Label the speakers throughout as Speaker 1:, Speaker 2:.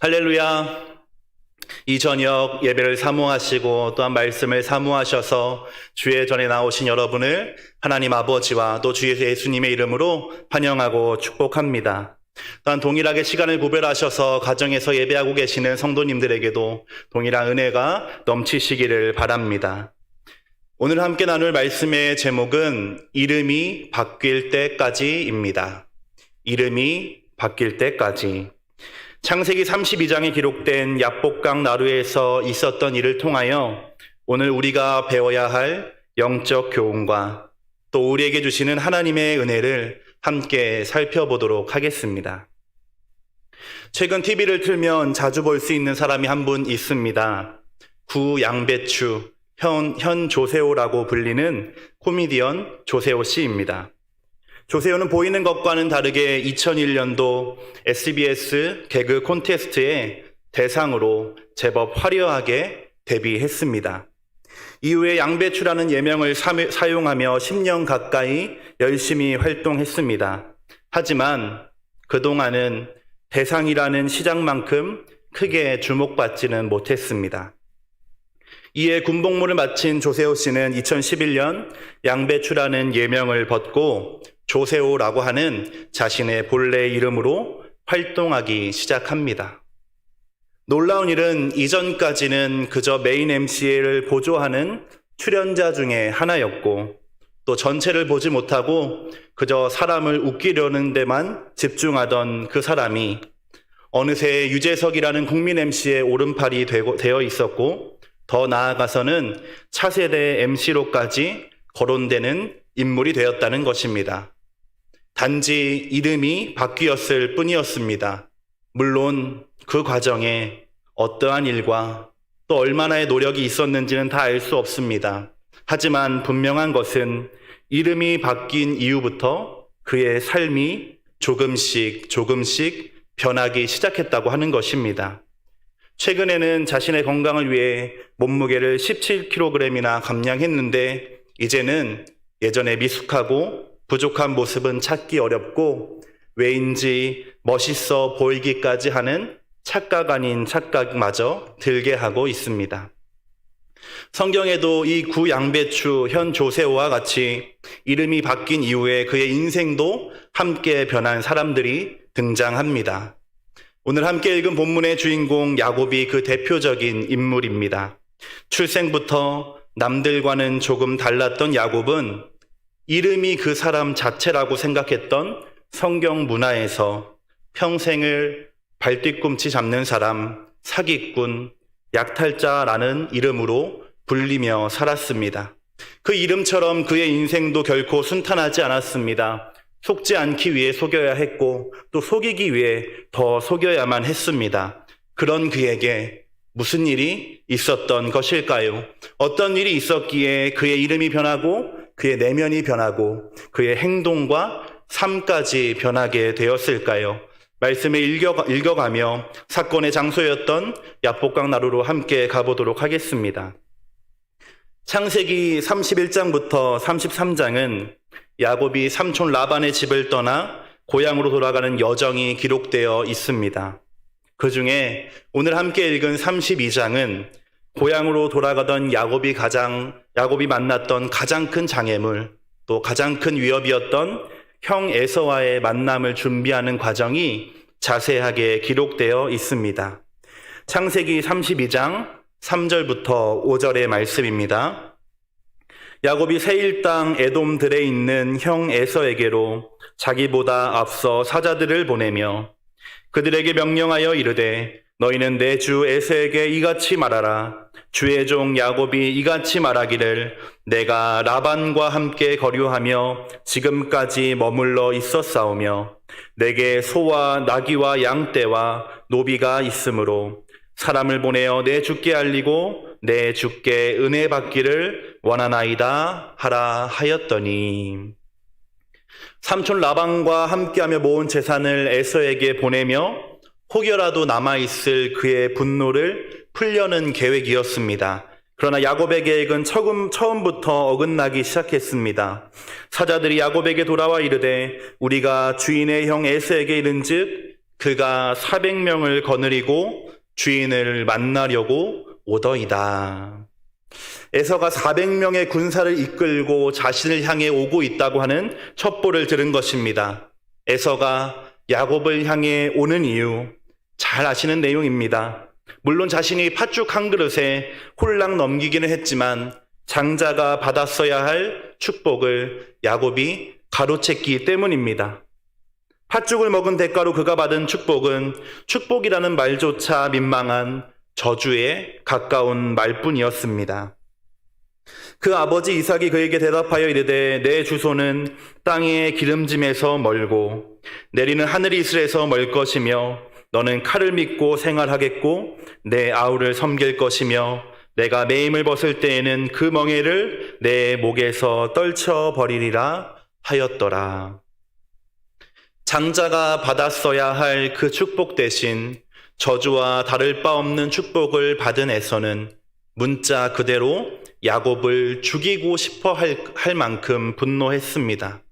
Speaker 1: 할렐루야. 이 저녁 예배를 사모하시고 또한 말씀을 사모하셔서 주의 전에 나오신 여러분을 하나님 아버지와 또 주 예수님의 이름으로 환영하고 축복합니다. 또한 동일하게 시간을 구별하셔서 가정에서 예배하고 계시는 성도님들에게도 동일한 은혜가 넘치시기를 바랍니다. 오늘 함께 나눌 말씀의 제목은 이름이 바뀔 때까지입니다. 이름이 바뀔 때까지. 창세기 32장에 기록된 야복강 나루에서 있었던 일을 통하여 오늘 우리가 배워야 할 영적 교훈과 또 우리에게 주시는 하나님의 은혜를 함께 살펴보도록 하겠습니다. 최근 TV를 틀면 자주 볼 수 있는 사람이 한 분 있습니다. 구 양배추, 현 조세호라고 불리는 코미디언 조세호 씨입니다. 조세호는 보이는 것과는 다르게 2001년도 SBS 개그 콘테스트의 대상으로 제법 화려하게 데뷔했습니다. 이후에 양배추라는 예명을 사용하며 10년 가까이 열심히 활동했습니다. 하지만 그동안은 대상이라는 시장만큼 크게 주목받지는 못했습니다. 이에 군복무를 마친 조세호 씨는 2011년 양배추라는 예명을 벗고 조세호라고 하는 자신의 본래 이름으로 활동하기 시작합니다. 놀라운 일은 이전까지는 그저 메인 MC를 보조하는 출연자 중에 하나였고 또 전체를 보지 못하고 그저 사람을 웃기려는 데만 집중하던 그 사람이 어느새 유재석이라는 국민 MC의 오른팔이 되어 있었고 더 나아가서는 차세대 MC로까지 거론되는 인물이 되었다는 것입니다. 단지 이름이 바뀌었을 뿐이었습니다. 물론 그 과정에 어떠한 일과 또 얼마나의 노력이 있었는지는 다 알 수 없습니다. 하지만 분명한 것은 이름이 바뀐 이후부터 그의 삶이 조금씩 변하기 시작했다고 하는 것입니다. 최근에는 자신의 건강을 위해 몸무게를 17kg이나 감량했는데 이제는 예전에 미숙하고 부족한 모습은 찾기 어렵고 왜인지 멋있어 보이기까지 하는 착각 아닌 착각마저 들게 하고 있습니다. 성경에도 이 구 양배추 현 조세호와 같이 이름이 바뀐 이후에 그의 인생도 함께 변한 사람들이 등장합니다. 오늘 함께 읽은 본문의 주인공 야곱이 그 대표적인 인물입니다. 출생부터 남들과는 조금 달랐던 야곱은 이름이 그 사람 자체라고 생각했던 성경 문화에서 평생을 발뒤꿈치 잡는 사람, 사기꾼, 약탈자라는 이름으로 불리며 살았습니다. 그 이름처럼 그의 인생도 결코 순탄하지 않았습니다. 속지 않기 위해 속여야 했고 또 속이기 위해 더 속여야만 했습니다. 그런 그에게 무슨 일이 있었던 것일까요? 어떤 일이 있었기에 그의 이름이 변하고 그의 내면이 변하고 그의 행동과 삶까지 변하게 되었을까요? 말씀을 읽어가며 사건의 장소였던 야복강 나루로 함께 가보도록 하겠습니다. 창세기 31장부터 33장은 야곱이 삼촌 라반의 집을 떠나 고향으로 돌아가는 여정이 기록되어 있습니다. 그 중에 오늘 함께 읽은 32장은 고향으로 돌아가던 야곱이 만났던 가장 큰 장애물, 또 가장 큰 위협이었던 형 에서와의 만남을 준비하는 과정이 자세하게 기록되어 있습니다. 창세기 32장 3절부터 5절의 말씀입니다. 야곱이 세일 땅 에돔들에 있는 형 에서에게로 자기보다 앞서 사자들을 보내며 그들에게 명령하여 이르되 너희는 내 주 에서에게 이같이 말하라. 주의 종 야곱이 이같이 말하기를 내가 라반과 함께 거류하며 지금까지 머물러 있었사오며 내게 소와 나귀와 양떼와 노비가 있으므로 사람을 보내어 내 주께 알리고 내 주께 은혜 받기를 원하나이다 하라 하였더니 삼촌 라반과 함께하며 모은 재산을 에서에게 보내며 혹여라도 남아있을 그의 분노를 풀려는 계획이었습니다. 그러나 야곱의 계획은 처음부터 어긋나기 시작했습니다. 사자들이 야곱에게 돌아와 이르되 우리가 주인의 형 에서에게 이른즉 그가 400명을 거느리고 주인을 만나려고 오더이다. 에서가 400명의 군사를 이끌고 자신을 향해 오고 있다고 하는 첩보를 들은 것입니다. 에서가 야곱을 향해 오는 이유 잘 아시는 내용입니다. 물론 자신이 팥죽 한 그릇에 홀랑 넘기기는 했지만 장자가 받았어야 할 축복을 야곱이 가로챘기 때문입니다. 팥죽을 먹은 대가로 그가 받은 축복은 축복이라는 말조차 민망한 저주에 가까운 말뿐이었습니다. 그 아버지 이삭이 그에게 대답하여 이르되 내 주소는 땅의 기름짐에서 멀고 내리는 하늘 이슬에서 멀 것이며 너는 칼을 믿고 생활하겠고 내 아우를 섬길 것이며 내가 매임을 벗을 때에는 그 멍에를 내 목에서 떨쳐버리리라 하였더라. 장자가 받았어야 할 그 축복 대신 저주와 다를 바 없는 축복을 받은 에서는 문자 그대로 야곱을 죽이고 싶어 할 만큼 분노했습니다.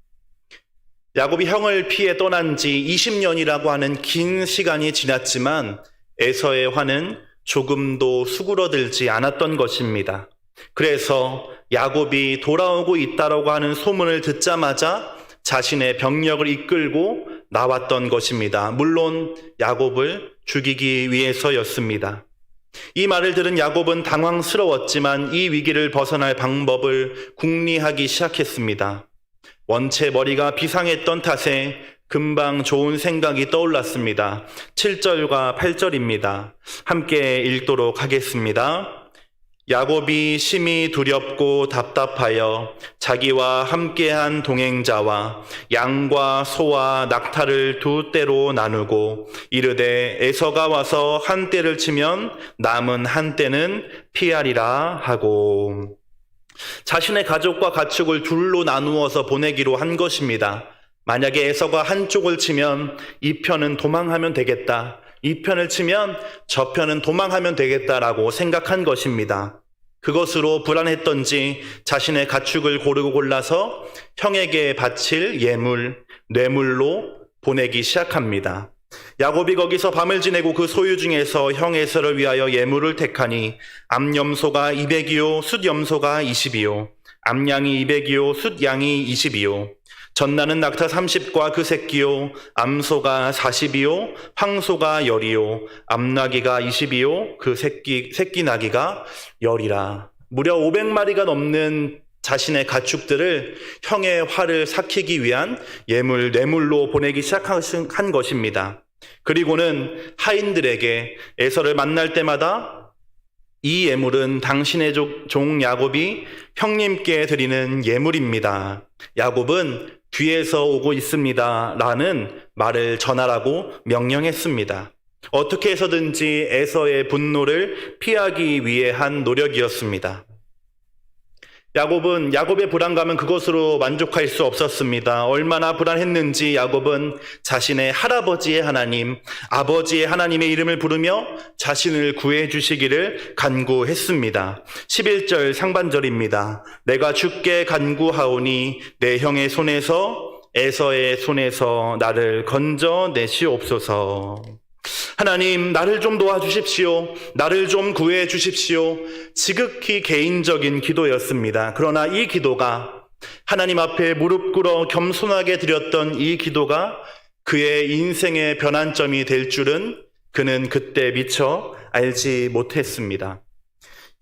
Speaker 1: 야곱이 형을 피해 떠난 지 20년이라고 하는 긴 시간이 지났지만 에서의 화는 조금도 수그러들지 않았던 것입니다. 그래서 야곱이 돌아오고 있다라고 하는 소문을 듣자마자 자신의 병력을 이끌고 나왔던 것입니다. 물론 야곱을 죽이기 위해서였습니다. 이 말을 들은 야곱은 당황스러웠지만 이 위기를 벗어날 방법을 궁리하기 시작했습니다. 원체 머리가 비상했던 탓에 금방 좋은 생각이 떠올랐습니다. 7절과 8절입니다. 함께 읽도록 하겠습니다. 야곱이 심히 두렵고 답답하여 자기와 함께한 동행자와 양과 소와 낙타를 두 떼로 나누고 이르되 에서가 와서 한 떼를 치면 남은 한 떼는 피하리라 하고 자신의 가족과 가축을 둘로 나누어서 보내기로 한 것입니다. 만약에 에서가 한쪽을 치면 이 편은 도망하면 되겠다. 이 편을 치면 저 편은 도망하면 되겠다라고 생각한 것입니다. 그것으로 불안했던지 자신의 가축을 고르고 골라서 형에게 바칠 예물, 뇌물로 보내기 시작합니다. 야곱이 거기서 밤을 지내고 그 소유 중에서 형 에서를 위하여 예물을 택하니 암염소가 200이요 숫염소가 20이요 암양이 200이요 숫양이 20이요 전나는 낙타 30과 그 새끼요 암소가 40이요 황소가 10이요 암나귀가 20이요 그 새끼 나귀가 10이라. 무려 500마리가 넘는 자신의 가축들을 형의 화를 삭히기 위한 예물, 뇌물로 보내기 시작한 것입니다. 그리고는 하인들에게 에서를 만날 때마다 이 예물은 당신의 종 야곱이 형님께 드리는 예물입니다. 야곱은 뒤에서 오고 있습니다. 라는 말을 전하라고 명령했습니다. 어떻게 해서든지 에서의 분노를 피하기 위해 한 노력이었습니다. 야곱의 불안감은 그것으로 만족할 수 없었습니다. 얼마나 불안했는지 야곱은 자신의 할아버지의 하나님, 아버지의 하나님의 이름을 부르며 자신을 구해 주시기를 간구했습니다. 11절 상반절입니다. 내가 주께 간구하오니 내 형의 손에서 에서의 손에서 나를 건져내시옵소서. 하나님, 나를 좀 도와주십시오. 나를 좀 구해 주십시오. 지극히 개인적인 기도였습니다. 그러나 이 기도가 하나님 앞에 무릎 꿇어 겸손하게 드렸던 이 기도가 그의 인생의 변환점이 될 줄은 그는 그때 미처 알지 못했습니다.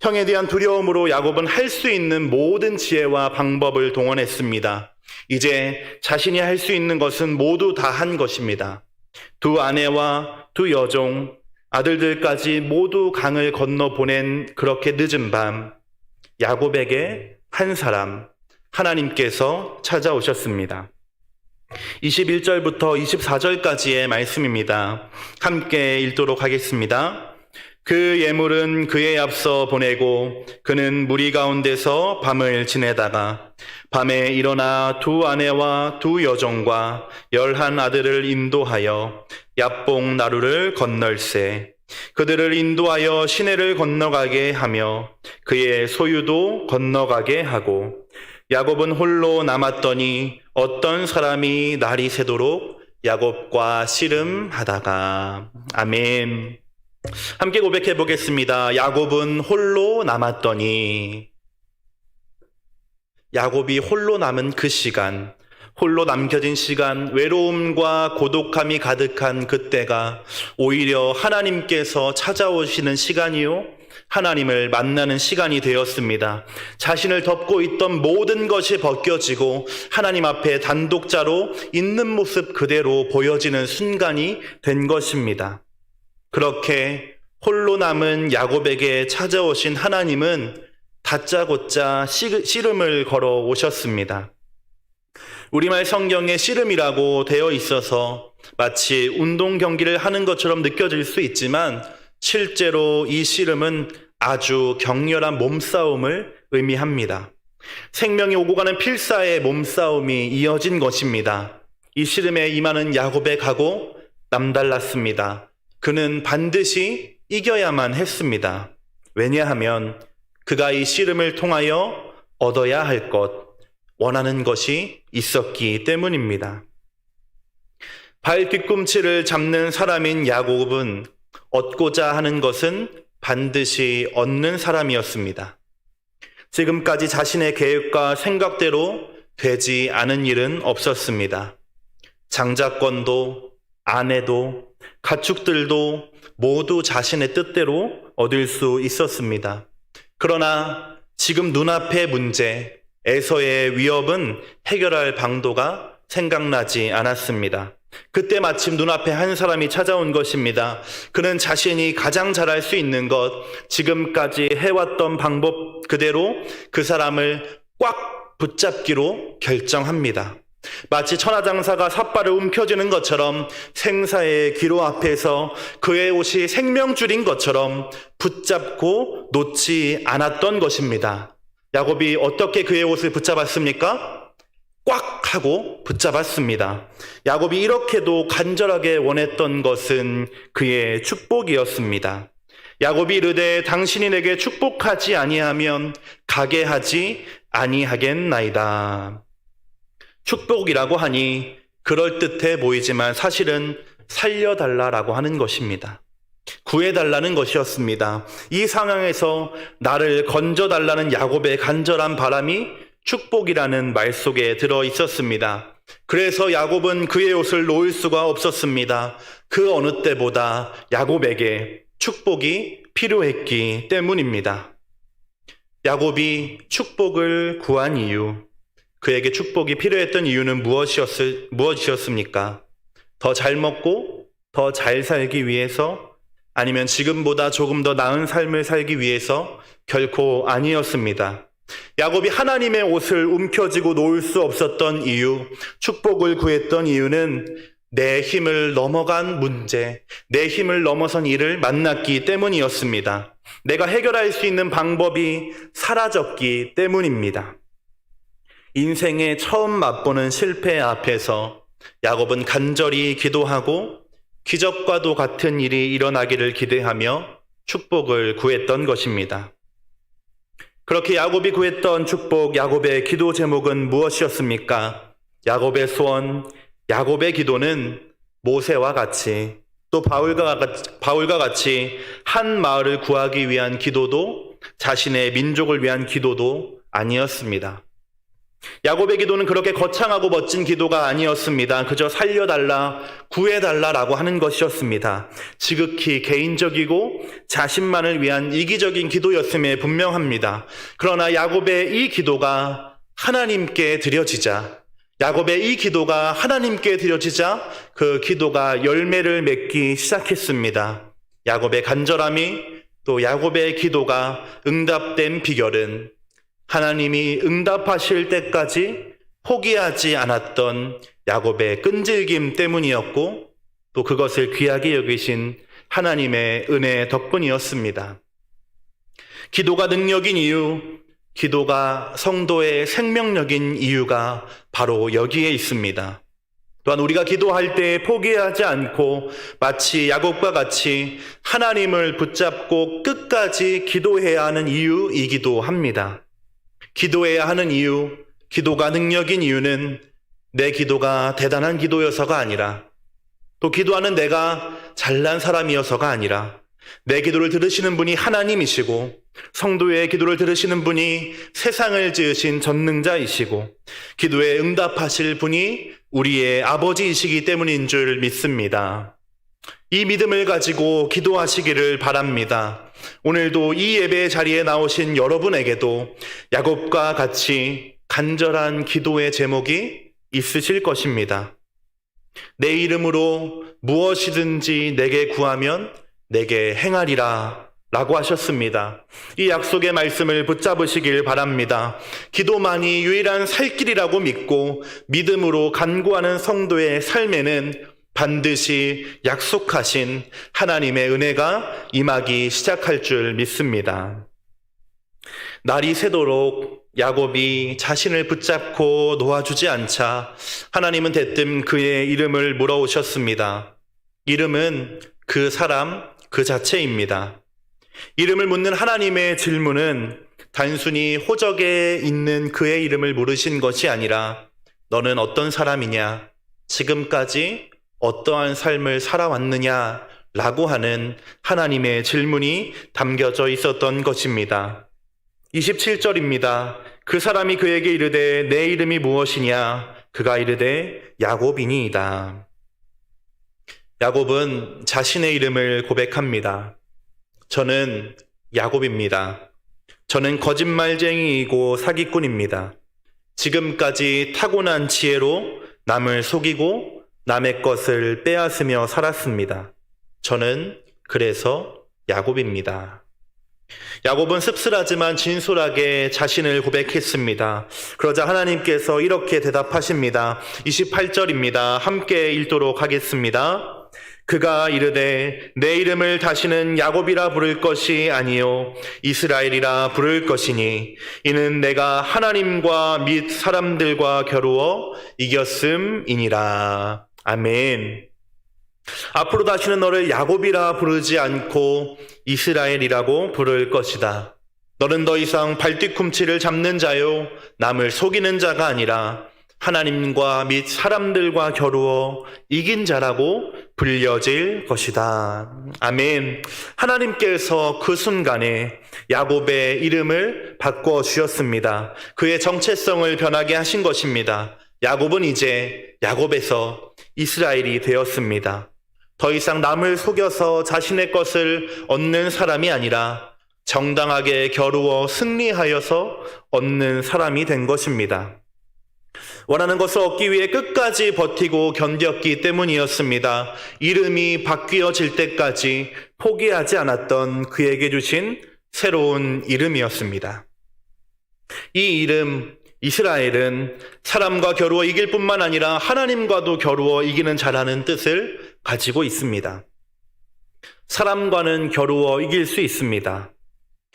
Speaker 1: 형에 대한 두려움으로 야곱은 할 수 있는 모든 지혜와 방법을 동원했습니다. 이제 자신이 할 수 있는 것은 모두 다 한 것입니다. 두 아내와 두 여종, 아들들까지 모두 강을 건너 보낸 그렇게 늦은 밤, 야곱에게 한 사람, 하나님께서 찾아오셨습니다. 21절부터 24절까지의 말씀입니다. 함께 읽도록 하겠습니다. 그 예물은 그에 앞서 보내고 그는 무리 가운데서 밤을 지내다가 밤에 일어나 두 아내와 두 여종과 11 아들을 인도하여 야뽕 나루를 건널세 그들을 인도하여 시내를 건너가게 하며 그의 소유도 건너가게 하고 야곱은 홀로 남았더니 어떤 사람이 날이 새도록 야곱과 씨름하다가. 아멘. 함께 고백해 보겠습니다. 야곱은 홀로 남았더니. 야곱이 홀로 남은 그 시간, 홀로 남겨진 시간, 외로움과 고독함이 가득한 그때가 오히려 하나님께서 찾아오시는 시간이요, 하나님을 만나는 시간이 되었습니다. 자신을 덮고 있던 모든 것이 벗겨지고 하나님 앞에 단독자로 있는 모습 그대로 보여지는 순간이 된 것입니다. 그렇게 홀로 남은 야곱에게 찾아오신 하나님은 다짜고짜 씨름을 걸어 오셨습니다. 우리말 성경에 씨름이라고 되어 있어서 마치 운동 경기를 하는 것처럼 느껴질 수 있지만 실제로 이 씨름은 아주 격렬한 몸싸움을 의미합니다. 생명이 오고 가는 필사의 몸싸움이 이어진 것입니다. 이 씨름에 임하는 야곱의 각오 남달랐습니다. 그는 반드시 이겨야만 했습니다. 왜냐하면 그가 이 씨름을 통하여 얻어야 할 것, 원하는 것이 있었기 때문입니다. 발 뒤꿈치를 잡는 사람인 야곱은 얻고자 하는 것은 반드시 얻는 사람이었습니다. 지금까지 자신의 계획과 생각대로 되지 않은 일은 없었습니다. 장자권도, 아내도, 가축들도 모두 자신의 뜻대로 얻을 수 있었습니다. 그러나 지금 눈앞의 문제, 에서의 위협은 해결할 방도가 생각나지 않았습니다. 그때 마침 눈앞에 한 사람이 찾아온 것입니다. 그는 자신이 가장 잘할 수 있는 것, 지금까지 해왔던 방법 그대로 그 사람을 꽉 붙잡기로 결정합니다. 마치 천하장사가 삿발을 움켜쥐는 것처럼 생사의 기로 앞에서 그의 옷이 생명줄인 것처럼 붙잡고 놓지 않았던 것입니다. 야곱이 어떻게 그의 옷을 붙잡았습니까? 꽉 하고 붙잡았습니다. 야곱이 이렇게도 간절하게 원했던 것은 그의 축복이었습니다. 야곱이 이르되 당신이 내게 축복하지 아니하면 가게 하지 아니하겠나이다. 축복이라고 하니 그럴듯해 보이지만 사실은 살려달라라고 하는 것입니다. 구해달라는 것이었습니다. 이 상황에서 나를 건져달라는 야곱의 간절한 바람이 축복이라는 말 속에 들어 있었습니다. 그래서 야곱은 그의 옷을 놓을 수가 없었습니다. 그 어느 때보다 야곱에게 축복이 필요했기 때문입니다. 야곱이 축복을 구한 이유, 그에게 축복이 필요했던 이유는 무엇이었습니까? 더 잘 먹고 더 잘 살기 위해서, 아니면 지금보다 조금 더 나은 삶을 살기 위해서? 결코 아니었습니다. 야곱이 하나님의 옷을 움켜쥐고 놓을 수 없었던 이유, 축복을 구했던 이유는 내 힘을 넘어간 문제, 내 힘을 넘어선 일을 만났기 때문이었습니다. 내가 해결할 수 있는 방법이 사라졌기 때문입니다. 인생에 처음 맛보는 실패 앞에서 야곱은 간절히 기도하고 기적과도 같은 일이 일어나기를 기대하며 축복을 구했던 것입니다. 그렇게 야곱이 구했던 축복, 야곱의 기도 제목은 무엇이었습니까? 야곱의 소원, 야곱의 기도는 모세와 같이, 또 바울과 같이 한 마을을 구하기 위한 기도도, 자신의 민족을 위한 기도도 아니었습니다. 야곱의 기도는 그렇게 거창하고 멋진 기도가 아니었습니다. 그저 살려달라, 구해달라라고 하는 것이었습니다. 지극히 개인적이고 자신만을 위한 이기적인 기도였음에 분명합니다. 그러나 야곱의 이 기도가 하나님께 드려지자, 그 기도가 열매를 맺기 시작했습니다. 야곱의 간절함이, 또 야곱의 기도가 응답된 비결은 하나님이 응답하실 때까지 포기하지 않았던 야곱의 끈질김 때문이었고, 또 그것을 귀하게 여기신 하나님의 은혜 덕분이었습니다. 기도가 능력인 이유, 기도가 성도의 생명력인 이유가 바로 여기에 있습니다. 또한 우리가 기도할 때 포기하지 않고 마치 야곱과 같이 하나님을 붙잡고 끝까지 기도해야 하는 이유이기도 합니다. 기도해야 하는 이유, 기도가 능력인 이유는 내 기도가 대단한 기도여서가 아니라 또 기도하는 내가 잘난 사람이어서가 아니라 내 기도를 들으시는 분이 하나님이시고 성도의 기도를 들으시는 분이 세상을 지으신 전능자이시고 기도에 응답하실 분이 우리의 아버지이시기 때문인 줄 믿습니다. 이 믿음을 가지고 기도하시기를 바랍니다. 오늘도 이 예배 자리에 나오신 여러분에게도 야곱과 같이 간절한 기도의 제목이 있으실 것입니다. 내 이름으로 무엇이든지 내게 구하면 내게 행하리라 라고 하셨습니다. 이 약속의 말씀을 붙잡으시길 바랍니다. 기도만이 유일한 살 길이라고 믿고 믿음으로 간구하는 성도의 삶에는 반드시 약속하신 하나님의 은혜가 임하기 시작할 줄 믿습니다. 날이 새도록 야곱이 자신을 붙잡고 놓아주지 않자 하나님은 대뜸 그의 이름을 물어오셨습니다. 이름은 그 사람 그 자체입니다. 이름을 묻는 하나님의 질문은 단순히 호적에 있는 그의 이름을 물으신 것이 아니라 너는 어떤 사람이냐? 지금까지 어떠한 삶을 살아왔느냐? 라고 하는 하나님의 질문이 담겨져 있었던 것입니다. 27절입니다. 그 사람이 그에게 이르되 내 이름이 무엇이냐? 그가 이르되 야곱이니이다. 야곱은 자신의 이름을 고백합니다. 저는 야곱입니다. 저는 거짓말쟁이이고 사기꾼입니다. 지금까지 타고난 지혜로 남을 속이고 남의 것을 빼앗으며 살았습니다. 저는 그래서 야곱입니다. 야곱은 씁쓸하지만 진솔하게 자신을 고백했습니다. 그러자 하나님께서 이렇게 대답하십니다. 28절입니다. 함께 읽도록 하겠습니다. 그가 이르되 내 이름을 다시는 야곱이라 부를 것이 아니요 이스라엘이라 부를 것이니 이는 내가 하나님과 및 사람들과 겨루어 이겼음이니라. 아멘. 앞으로 다시는 너를 야곱이라 부르지 않고 이스라엘이라고 부를 것이다. 너는 더 이상 발뒤꿈치를 잡는 자요 남을 속이는 자가 아니라 하나님과 및 사람들과 겨루어 이긴 자라고 불려질 것이다. 아멘. 하나님께서 그 순간에 야곱의 이름을 바꿔주셨습니다. 그의 정체성을 변하게 하신 것입니다. 야곱은 이제 야곱에서 이스라엘이 되었습니다. 더 이상 남을 속여서 자신의 것을 얻는 사람이 아니라 정당하게 겨루어 승리하여서 얻는 사람이 된 것입니다. 원하는 것을 얻기 위해 끝까지 버티고 견뎠기 때문이었습니다. 이름이 바뀌어질 때까지 포기하지 않았던 그에게 주신 새로운 이름이었습니다. 이 이름 이스라엘은 사람과 겨루어 이길 뿐만 아니라 하나님과도 겨루어 이기는 자라는 뜻을 가지고 있습니다. 사람과는 겨루어 이길 수 있습니다.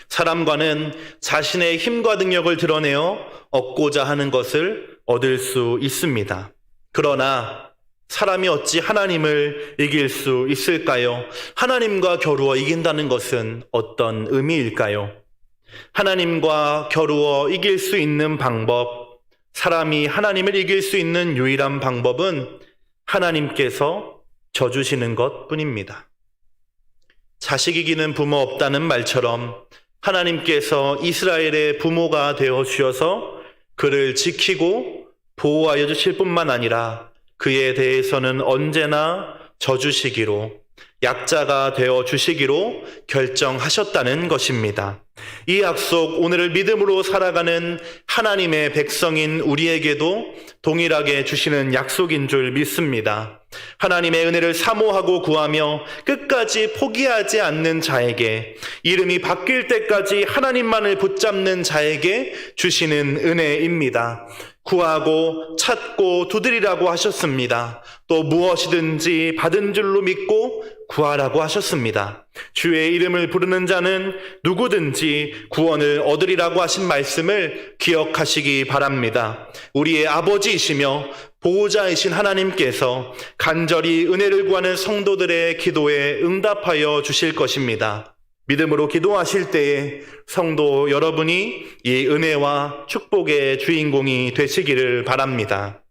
Speaker 1: 사람과는 자신의 힘과 능력을 드러내어 얻고자 하는 것을 얻을 수 있습니다. 그러나 사람이 어찌 하나님을 이길 수 있을까요? 하나님과 겨루어 이긴다는 것은 어떤 의미일까요? 하나님과 겨루어 이길 수 있는 방법, 사람이 하나님을 이길 수 있는 유일한 방법은 하나님께서 져주시는 것 뿐입니다. 자식 이기는 부모 없다는 말처럼 하나님께서 이스라엘의 부모가 되어 주셔서 그를 지키고 보호하여 주실 뿐만 아니라 그에 대해서는 언제나 져주시기로, 약자가 되어 주시기로 결정하셨다는 것입니다. 이 약속, 오늘을 믿음으로 살아가는 하나님의 백성인 우리에게도 동일하게 주시는 약속인 줄 믿습니다. 하나님의 은혜를 사모하고 구하며 끝까지 포기하지 않는 자에게, 이름이 바뀔 때까지 하나님만을 붙잡는 자에게 주시는 은혜입니다. 구하고 찾고 두드리라고 하셨습니다. 또 무엇이든지 받은 줄로 믿고 구하라고 하셨습니다. 주의 이름을 부르는 자는 누구든지 구원을 얻으리라고 하신 말씀을 기억하시기 바랍니다. 우리의 아버지이시며 보호자이신 하나님께서 간절히 은혜를 구하는 성도들의 기도에 응답하여 주실 것입니다. 믿음으로 기도하실 때에 성도 여러분이 이 은혜와 축복의 주인공이 되시기를 바랍니다.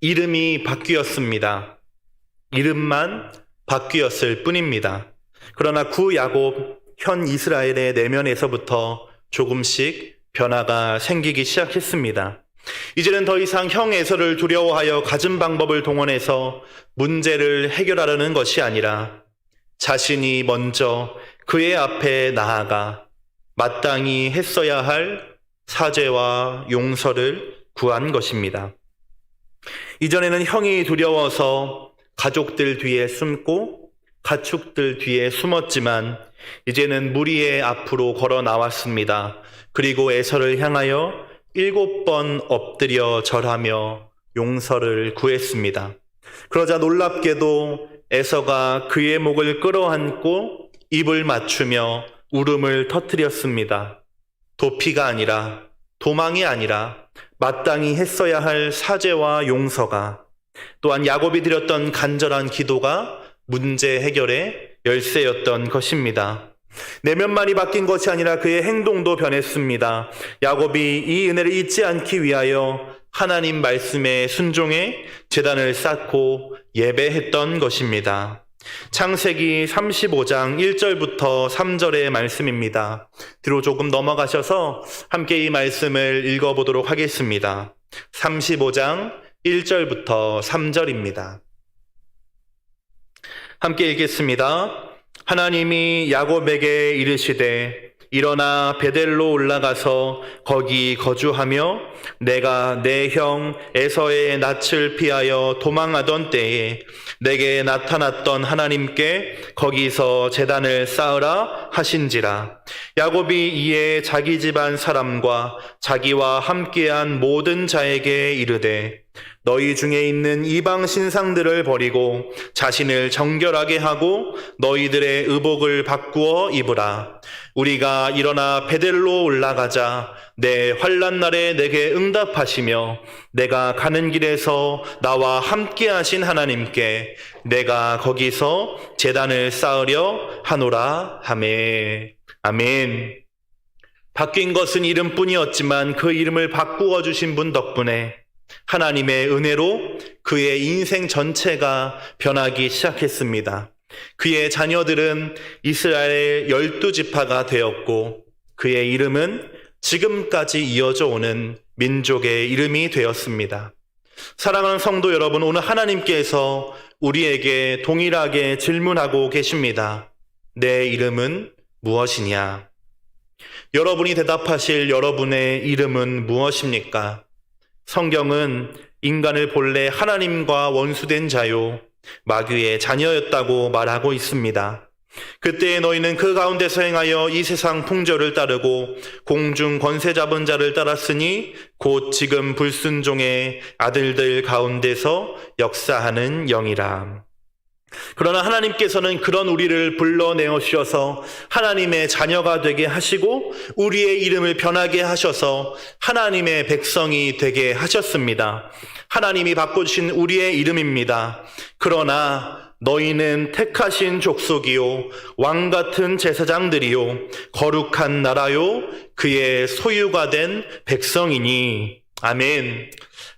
Speaker 1: 이름이 바뀌었습니다. 이름만 바뀌었을 뿐입니다. 그러나 구 야곱, 현 이스라엘의 내면에서부터 조금씩 변화가 생기기 시작했습니다. 이제는 더 이상 형 에서를 두려워하여 갖은 방법을 동원해서 문제를 해결하려는 것이 아니라 자신이 먼저 그의 앞에 나아가 마땅히 했어야 할 사죄와 용서를 구한 것입니다. 이전에는 형이 두려워서 가족들 뒤에 숨고 가축들 뒤에 숨었지만 이제는 무리의 앞으로 걸어 나왔습니다. 그리고 에서를 향하여 7번 엎드려 절하며 용서를 구했습니다. 그러자 놀랍게도 에서가 그의 목을 끌어안고 입을 맞추며 울음을 터뜨렸습니다. 도피가 아니라, 도망이 아니라 마땅히 했어야 할 사죄와 용서가, 또한 야곱이 드렸던 간절한 기도가 문제 해결의 열쇠였던 것입니다. 내면만이 바뀐 것이 아니라 그의 행동도 변했습니다. 야곱이 이 은혜를 잊지 않기 위하여 하나님 말씀에 순종해 제단을 쌓고 예배했던 것입니다. 창세기 35장 1절부터 3절의 말씀입니다. 뒤로 조금 넘어가셔서 함께 이 말씀을 읽어보도록 하겠습니다. 35장 1절부터 3절입니다. 함께 읽겠습니다. 하나님이 야곱에게 이르시되 일어나 베델로 올라가서 거기 거주하며 내가 내 형 에서의 낯을 피하여 도망하던 때에 내게 나타났던 하나님께 거기서 제단을 쌓으라 하신지라. 야곱이 이에 자기 집안 사람과 자기와 함께한 모든 자에게 이르되 너희 중에 있는 이방 신상들을 버리고 자신을 정결하게 하고 너희들의 의복을 바꾸어 입으라. 우리가 일어나 베델로 올라가자. 내 환난 날에 내게 응답하시며 내가 가는 길에서 나와 함께 하신 하나님께 내가 거기서 제단을 쌓으려 하노라 하매. 아멘. 바뀐 것은 이름뿐이었지만 그 이름을 바꾸어 주신 분 덕분에 하나님의 은혜로 그의 인생 전체가 변하기 시작했습니다. 그의 자녀들은 이스라엘 12지파가 되었고 그의 이름은 지금까지 이어져 오는 민족의 이름이 되었습니다. 사랑하는 성도 여러분, 오늘 하나님께서 우리에게 동일하게 질문하고 계십니다. 내 이름은 무엇이냐? 여러분이 대답하실 여러분의 이름은 무엇입니까? 성경은 인간을 본래 하나님과 원수된 자요 마귀의 자녀였다고 말하고 있습니다. 그때 너희는 그 가운데서 행하여 이 세상 풍조를 따르고 공중 권세 잡은 자를 따랐으니 곧 지금 불순종의 아들들 가운데서 역사하는 영이라. 그러나 하나님께서는 그런 우리를 불러내어 주셔서 하나님의 자녀가 되게 하시고 우리의 이름을 변하게 하셔서 하나님의 백성이 되게 하셨습니다. 하나님이 바꿔주신 우리의 이름입니다. 그러나 너희는 택하신 족속이요 왕같은 제사장들이요 거룩한 나라요 그의 소유가 된 백성이니. 아멘.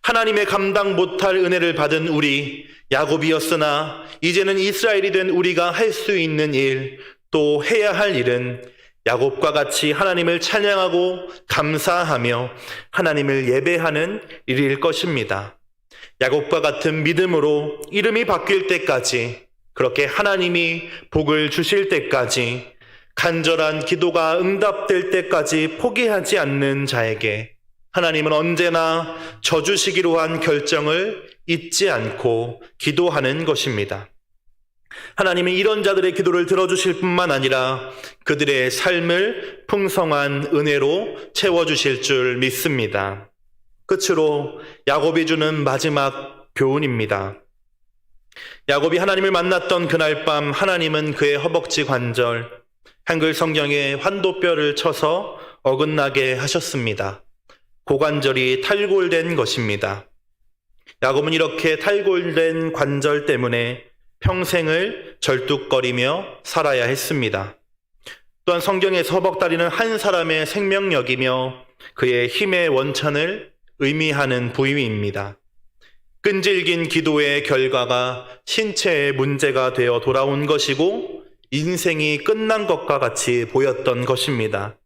Speaker 1: 하나님의 감당 못할 은혜를 받은 우리 야곱이었으나 이제는 이스라엘이 된 우리가 할 수 있는 일, 또 해야 할 일은 야곱과 같이 하나님을 찬양하고 감사하며 하나님을 예배하는 일일 것입니다. 야곱과 같은 믿음으로 이름이 바뀔 때까지, 그렇게 하나님이 복을 주실 때까지, 간절한 기도가 응답될 때까지 포기하지 않는 자에게 하나님은 언제나 져주시기로 한 결정을 잊지 않고 기도하는 것입니다. 하나님은 이런 자들의 기도를 들어주실 뿐만 아니라 그들의 삶을 풍성한 은혜로 채워주실 줄 믿습니다. 끝으로 야곱이 주는 마지막 교훈입니다. 야곱이 하나님을 만났던 그날 밤 하나님은 그의 허벅지 관절, 한글 성경에 환도뼈를 쳐서 어긋나게 하셨습니다. 고관절이 탈골된 것입니다. 야곱은 이렇게 탈골된 관절 때문에 평생을 절뚝거리며 살아야 했습니다. 또한 성경에서 허벅다리는 한 사람의 생명력이며 그의 힘의 원천을 의미하는 부위입니다. 끈질긴 기도의 결과가 신체에 문제가 되어 돌아온 것이고 인생이 끝난 것과 같이 보였던 것입니다.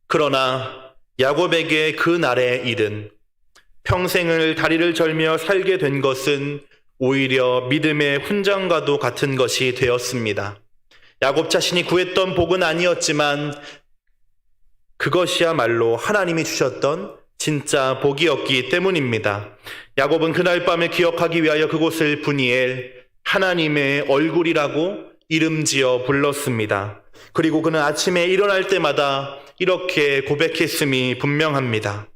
Speaker 1: 그러나 야곱에게 그 날의 일은 평생을 다리를 절며 살게 된 것은 오히려 믿음의 훈장과도 같은 것이 되었습니다. 야곱 자신이 구했던 복은 아니었지만 그것이야말로 하나님이 주셨던 진짜 복이었기 때문입니다. 야곱은 그날 밤을 기억하기 위하여 그곳을 브니엘, 하나님의 얼굴이라고 이름지어 불렀습니다. 그리고 그는 아침에 일어날 때마다 이렇게 고백했음이 분명합니다.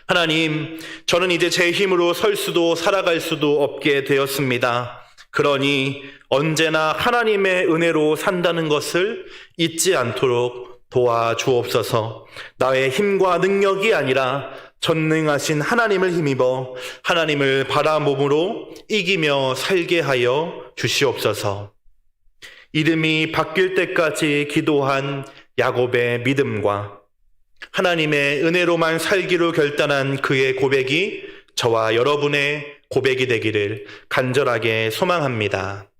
Speaker 1: 하나님, 저는 이제 제 힘으로 설 수도 살아갈 수도 없게 되었습니다. 그러니 언제나 하나님의 은혜로 산다는 것을 잊지 않도록 도와주옵소서. 나의 힘과 능력이 아니라 전능하신 하나님을 힘입어 하나님을 바라봄으로 이기며 살게 하여 주시옵소서. 이름이 바뀔 때까지 기도한 야곱의 믿음과 하나님의 은혜로만 살기로 결단한 그의 고백이 저와 여러분의 고백이 되기를 간절하게 소망합니다.